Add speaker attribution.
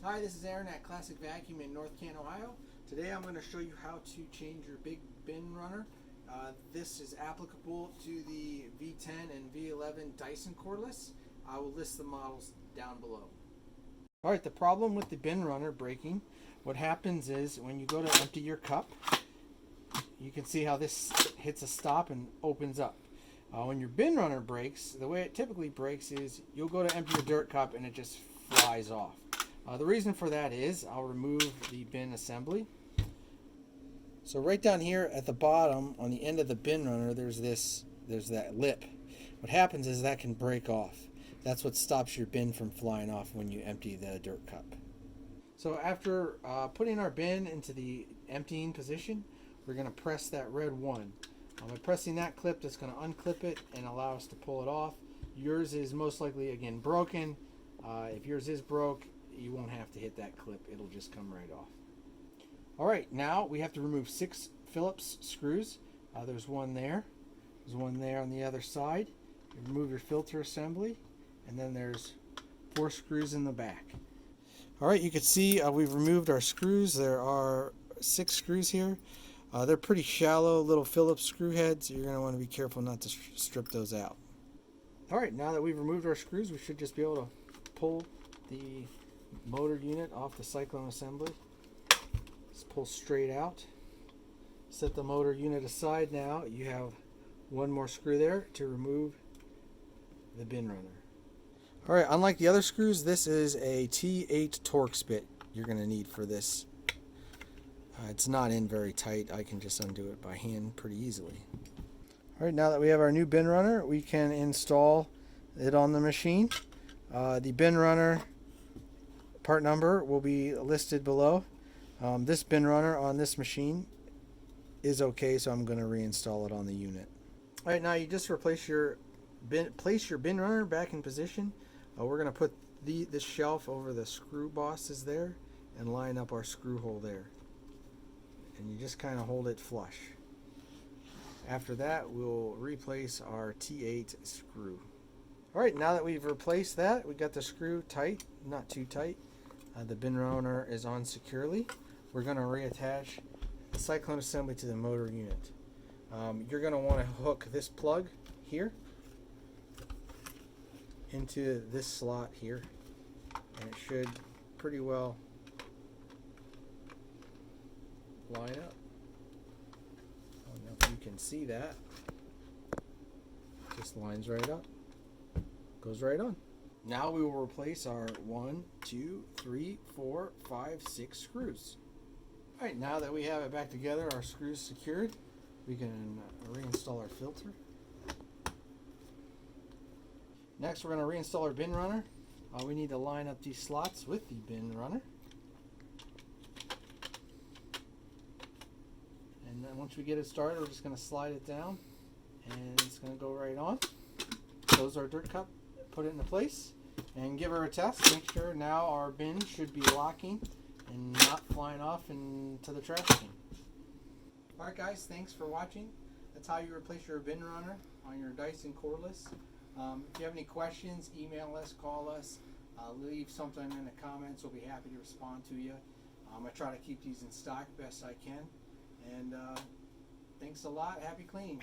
Speaker 1: Hi, this is Aaron at Classic Vacuum in North Canton, Ohio. Today I'm going to show you how to change your big bin runner. This is applicable to the V10 and V11 Dyson cordless. I will list the models down below. Alright, the problem with the bin runner breaking, what happens is when you go to empty your cup, you can see how this hits a stop and opens up. When your bin runner breaks, the way it typically breaks is you'll go to empty your dirt cup and it just flies off. The reason for that is I'll remove the bin assembly. So right down here at the bottom on the end of the bin runner there's that lip. What happens is that can break off. That's what stops your bin from flying off when you empty the dirt cup. So after putting our bin into the emptying position, we're going to press that red one. By pressing that clip, that's going to unclip it and allow us to pull it off. Yours is most likely again broken. If yours is broke, you won't have to hit that clip. It'll just come right off. Alright, now we have to remove 6 Phillips screws. There's one there. There's one there on the other side. You remove your filter assembly. And then there's 4 screws in the back. Alright, you can see we've removed our screws. There are 6 screws here. They're pretty shallow little Phillips screw heads. You're going to want to be careful not to strip those out. Alright, now that we've removed our screws, we should just be able to pull the motor unit off the cyclone assembly. Just pull straight out. Set the motor unit aside now. You have one more screw there to remove the bin runner. Alright, unlike the other screws, this is a T8 Torx bit you're going to need for this. It's not in very tight. I can just undo it by hand pretty easily. Alright, now that we have our new bin runner, we can install it on the machine. The bin runner part number will be listed below. This bin runner on this machine is okay, so I'm going to reinstall it on the unit. Alright, now you just place your bin runner back in position. We're going to put this shelf over the screw bosses there and line up our screw hole there. And you just kind of hold it flush. After that, we'll replace our T8 screw. Alright, now that we've replaced that, we got the screw tight, not too tight. The bin runner is on securely. We're going to reattach the cyclone assembly to the motor unit. You're going to want to hook this plug here into this slot here, and it should pretty well line up. I don't know if you can see that. Just lines right up. Goes right on. Now we will replace our 1, 2, 3, 4, 5, 6 screws. Alright, now that we have it back together, our screws secured, we can reinstall our filter. Next, we're going to reinstall our bin runner. We need to line up these slots with the bin runner. And then once we get it started, we're just going to slide it down and it's going to go right on. Close our dirt cup, put it into place, and give her a test. Make sure now our bin should be locking and not flying off into the trash can. Alright guys, thanks for watching. That's how you replace your bin runner on your Dyson cordless. If you have any questions, email us, call us, leave something in the comments. We'll be happy to respond to you. I try to keep these in stock best I can. And thanks a lot. Happy cleaning.